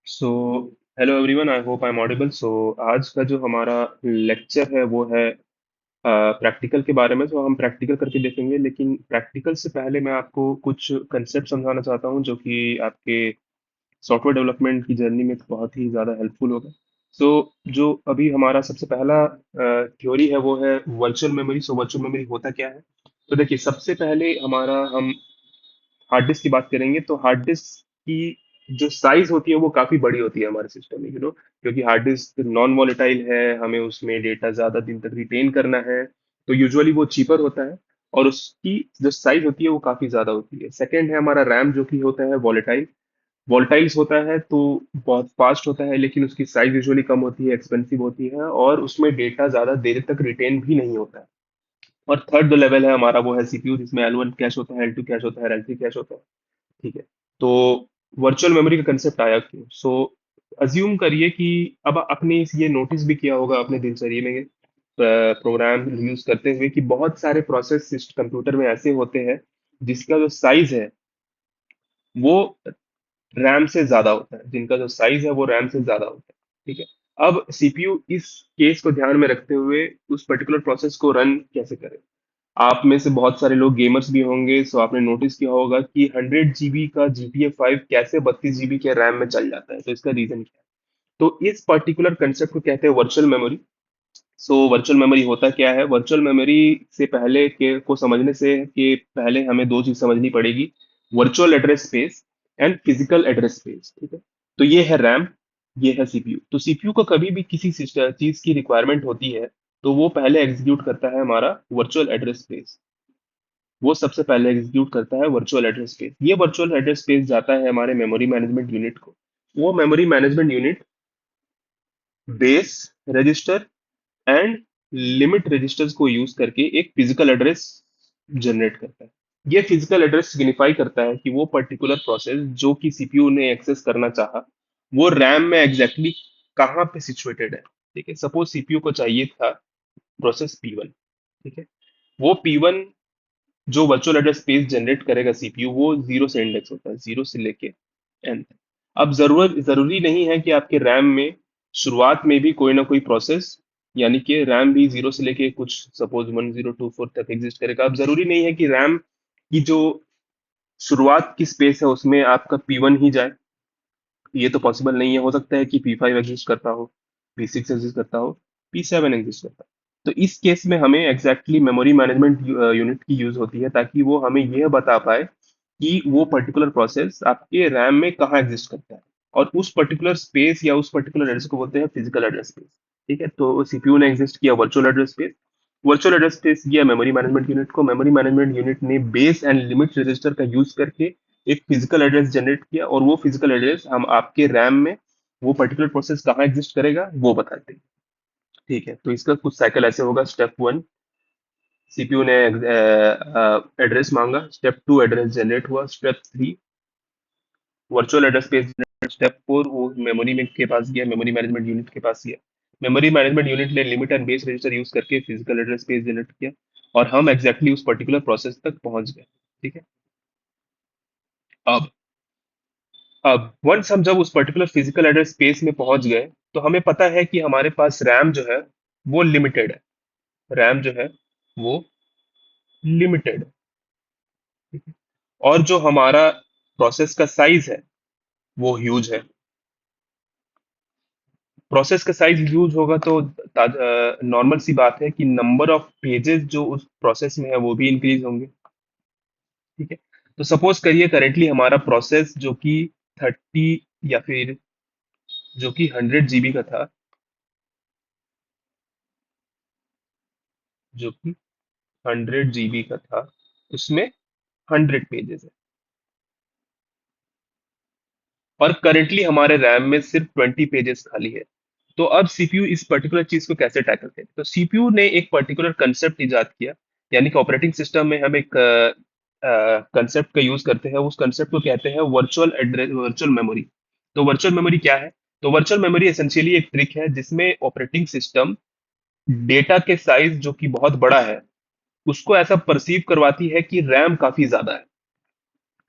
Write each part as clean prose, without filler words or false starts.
So hello everyone, I hope I am audible. आज का जो हमारा लेक्चर है वो है प्रैक्टिकल के बारे में। हम प्रैक्टिकल करके देखेंगे, लेकिन प्रैक्टिकल से पहले मैं आपको कुछ कंसेप्ट समझाना चाहता हूँ जो कि आपके सॉफ्टवेयर डेवलपमेंट की जर्नी में बहुत ही ज़्यादा हेल्पफुल होगा। सो जो अभी हमारा सबसे पहला थ्योरी है वो है वर्चुअल मेमोरी। वर्चुअल मेमोरी होता क्या है? तो देखिए, सबसे पहले हम हार्ड डिस्क की बात करेंगे तो हार्ड डिस्क की जो साइज होती है वो काफी बड़ी होती है हमारे सिस्टम में, क्योंकि हार्ड डिस्क नॉन वॉलेटाइल है, हमें उसमें डेटा ज्यादा दिन तक रिटेन करना है। तो यूजुअली वो चीपर होता है और उसकी जो साइज होती है वो काफी ज्यादा होती है। सेकंड है हमारा रैम, जो कि होता है वॉलेटाइल। वॉलेटाइल्स होता है तो बहुत फास्ट होता है, लेकिन उसकी साइज यूजुअली कम होती है, एक्सपेंसिव होती है, और उसमें डेटा ज्यादा देर तक रिटेन भी नहीं होता है। और थर्ड जो लेवल है हमारा वो है सीपीयू, जिसमें L1 कैश होता है, L2 कैश होता है, L3 कैश होता है। ठीक है। तो वर्चुअल मेमोरी का कंसेप्ट आया क्यों? अज्यूम करिए कि अब आपने ये नोटिस भी किया होगा अपने दिनचर्या में, प्रोग्राम यूज करते हुए, कि बहुत सारे प्रोसेस कंप्यूटर में ऐसे होते हैं जिसका जो साइज है वो रैम से ज्यादा होता है, जिनका जो साइज है वो रैम से ज्यादा होता है। ठीक है। अब सीपीयू इस केस को ध्यान में रखते हुए उस पर्टिकुलर प्रोसेस को रन कैसे करे। आप में से बहुत सारे लोग गेमर्स भी होंगे, सो आपने नोटिस किया होगा कि 100 GB का GTA 5 कैसे 32 GB के रैम में चल जाता है। तो इसका रीजन क्या है? तो इस पर्टिकुलर कंसेप्ट को कहते हैं वर्चुअल मेमोरी। वर्चुअल मेमोरी होता क्या है? वर्चुअल मेमोरी से पहले के को समझने से कि पहले हमें दो चीज समझनी पड़ेगी: virtual address space and physical address space. ठीक है। तो ये है रैम, ये है सीपीयू। तो सीपीयू को कभी भी किसी चीज की रिक्वायरमेंट होती है तो वो पहले एग्जीक्यूट करता है हमारा वर्चुअल एड्रेस स्पेस। वो सबसे पहले एग्जीक्यूट करता है वर्चुअल एड्रेस स्पेस। ये वर्चुअल एड्रेस स्पेस जाता है हमारे मेमोरी मैनेजमेंट यूनिट को। वो memory management unit base register and limit registers को यूज करके एक फिजिकल एड्रेस जनरेट करता है। ये फिजिकल एड्रेस सिग्निफाई करता है कि वो पर्टिकुलर प्रोसेस जो कि सीपीयू ने एक्सेस करना चाहा वो रैम में एग्जैक्टली कहाँ पे सिचुएटेड है। ठीक है। सपोज सीपीयू को चाहिए था प्रोसेस P1। ठीक है। वो P1 जो वर्चुअल एड्रेस स्पेस जनरेट करेगा सीपीयू, वो जीरो से इंडेक्स होता है, जीरो से लेके एन तक। अब जरूरी नहीं है कि आपके रैम में शुरुआत में भी कोई ना कोई प्रोसेस, यानी कि रैम भी जीरो से लेके कुछ सपोज 1024 तक एग्जिस्ट करेगा। अब जरूरी नहीं है कि रैम की जो शुरुआत की स्पेस है उसमें आपका P1 ही जाए। ये तो पॉसिबल नहीं है। हो सकता है कि P5 एग्जिस्ट करता हो, P6 एग्जिस्ट करता हो, P7 एग्जिस्ट करता हो। तो इस केस में हमें एग्जैक्टली मेमोरी मैनेजमेंट यूनिट की यूज होती है, ताकि वो हमें यह बता पाए कि वो पर्टिकुलर प्रोसेस आपके रैम में कहाँ एग्जिस्ट करता है। और उस पर्टिकुलर स्पेस या उस पर्टिकुलर एड्रेस को बोलते हैं फिजिकल एड्रेस स्पेस। ठीक है। तो सीपीयू ने एग्जिस्ट किया virtual address space. Virtual address space दिया मेमोरी मैनेजमेंट यूनिट को। मेमोरी मैनेजमेंट यूनिट ने बेस एंड लिमिट रजिस्टर का यूज करके एक फिजिकल एड्रेस जनरेट किया, और वो फिजिकल एड्रेस हम आपके रैम में वो पर्टिकुलर प्रोसेस कहाँ एग्जिस्ट करेगा वो बताते हैं। ठीक है। तो इसका कुछ साइकिल ऐसे होगा: स्टेप 1, सीपीयू ने एड्रेस मांगा। स्टेप 2, एड्रेस जनरेट हुआ। Step 3, virtual address space. Step 4, वो मेमोरी में के पास गया, मेमोरी मैनेजमेंट यूनिट के पास गया। मेमोरी मैनेजमेंट यूनिट ने limit and base register use करके फिजिकल एड्रेस स्पेस जनरेट किया, और हम एग्जैक्टली उस पर्टिकुलर प्रोसेस तक पहुंच गए। ठीक है। अब अब वंस हम जब उस पर्टिकुलर फिजिकल एड्रेस स्पेस में पहुंच गए, तो हमें पता है कि हमारे पास रैम जो है वो लिमिटेड है। रैम जो है वो लिमिटेड है। ठीक है? और जो हमारा प्रोसेस का साइज है वो ह्यूज है। प्रोसेस का साइज ह्यूज होगा तो नॉर्मल सी बात है कि नंबर ऑफ पेजेस जो उस प्रोसेस में है वो भी इंक्रीज होंगे। ठीक है। तो सपोज करिए करेंटली हमारा प्रोसेस जो कि 30 या फिर जो कि 100 GB का था, जो कि 100 GB का था, उसमें 100 पेजेस है, और करेंटली हमारे रैम में सिर्फ 20 पेजेस खाली है। तो अब सीपीयू इस पर्टिकुलर चीज को कैसे टैकल करे? तो सीपीयू ने एक पर्टिकुलर कंसेप्ट इजाद किया, यानी कि ऑपरेटिंग सिस्टम में हम एक कंसेप्ट का यूज करते हैं। उस कंसेप्ट को कहते हैं वर्चुअल एड्रेस, वर्चुअल मेमोरी। तो वर्चुअल मेमोरी क्या है? तो वर्चुअल मेमोरी एसेंशियली एक ट्रिक है जिसमें ऑपरेटिंग सिस्टम डेटा के साइज जो कि बहुत बड़ा है उसको ऐसा परसीव करवाती है कि रैम काफी ज्यादा है।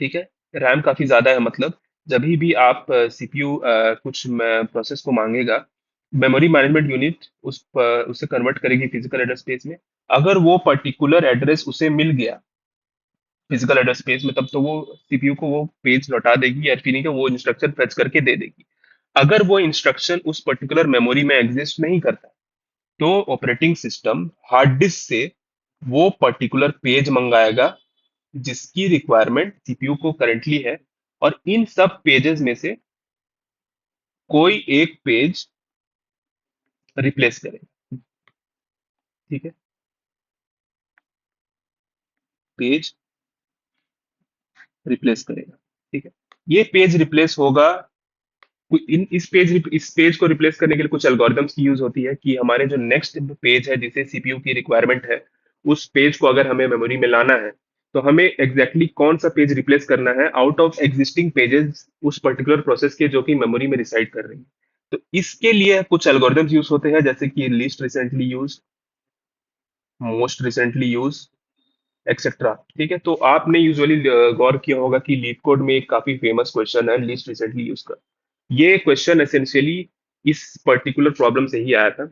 ठीक है। रैम काफी ज्यादा है मतलब जब भी आप सीपीयू कुछ प्रोसेस को मांगेगा, मेमोरी मैनेजमेंट यूनिट उसे कन्वर्ट करेगी फिजिकल एड्रेस स्पेस में। अगर वो पर्टिकुलर एड्रेस उसे मिल गया फिजिकल एड्रेस स्पेस में, तब तो वो सीपीयू को वो पेज लौटा देगी, या फिर नहीं तो वो इंस्ट्रक्शन फेच करके दे देगी। अगर वो इंस्ट्रक्शन उस पर्टिकुलर मेमोरी में एग्जिस्ट नहीं करता, तो ऑपरेटिंग सिस्टम हार्ड डिस्क से वो पर्टिकुलर पेज मंगाएगा जिसकी रिक्वायरमेंट सीपीयू को करंटली है, और इन सब पेजेस में से कोई एक पेज रिप्लेस करेगा। ठीक है, पेज रिप्लेस करेगा। ठीक है, ये पेज रिप्लेस होगा। इस पेज को रिप्लेस करने के लिए कुछ एल्गोरिदम्स की यूज होती है, कि हमारे जो नेक्स्ट पेज है जिसे सीपीयू की रिक्वायरमेंट है, उस पेज को अगर हमें मेमोरी में लाना है, तो हमें एग्जैक्टली exactly कौन सा पेज रिप्लेस करना है आउट ऑफ एग्जिस्टिंग पेजेस उस पर्टिकुलर प्रोसेस के जो कि मेमोरी में रिसाइड कर रही है। तो इसके लिए कुछ एल्गोरिदम्स यूज होते हैं, जैसे कि least recently use, most recently use, etcetera. ठीक है, तो आपने यूजुअली गौर किया होगा कि लीड कोड में एक काफी फेमस क्वेश्चन है लीस्ट रिसेंटली यूज का। ये क्वेश्चन एसेंशियली इस पर्टिकुलर प्रॉब्लम से ही आया था।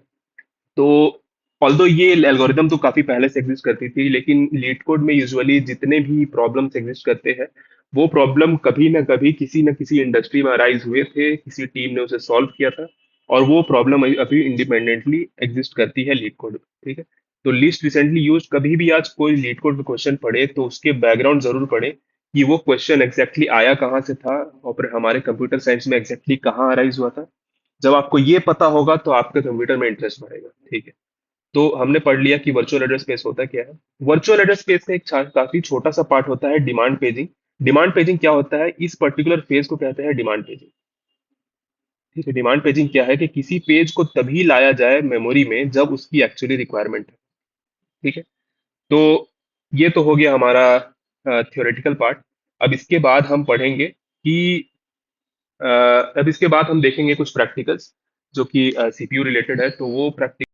तो ऑल्दो ये एल्गोरिदम तो काफी पहले से एग्जिस्ट करती थी, लेकिन लीड कोड में यूजुअली जितने भी प्रॉब्लम्स एग्जिस्ट करते हैं, वो प्रॉब्लम कभी ना कभी किसी न किसी इंडस्ट्री में अराइज हुए थे, किसी टीम ने उसे सॉल्व किया था, और वो प्रॉब्लम अभी इंडिपेंडेंटली एग्जिस्ट करती है लीड कोड। ठीक है, तो लिस्ट रिसेंटली यूज, कभी भी आज कोई लीड कोड क्वेश्चन पढ़े तो उसके बैकग्राउंड जरूर पढ़े, कि वो क्वेश्चन एग्जैक्टली आया कहाँ से था, और फिर हमारे कंप्यूटर साइंस में एग्जैक्टली कहाँ अराइज हुआ था। जब आपको ये पता होगा तो आपके कंप्यूटर में इंटरेस्ट बढ़ेगा। ठीक है, तो हमने पढ़ लिया कि वर्चुअल एड्रेस स्पेस होता क्या है। वर्चुअल एड्रेस स्पेस का एक काफी छोटा सा पार्ट होता है डिमांड पेजिंग। डिमांड पेजिंग क्या होता है, इस पर्टिकुलर फेज को कहते हैं डिमांड पेजिंग। ठीक है, डिमांड पेजिंग क्या है, कि किसी पेज को तभी लाया जाए मेमोरी में जब उसकी एक्चुअली रिक्वायरमेंट है। ठीक है, तो ये तो हो गया हमारा थ्योरेटिकल पार्ट। अब इसके बाद हम पढ़ेंगे कि अब इसके बाद हम देखेंगे कुछ प्रैक्टिकल्स जो कि सीपीयू रिलेटेड है, तो वो प्रैक्टिकल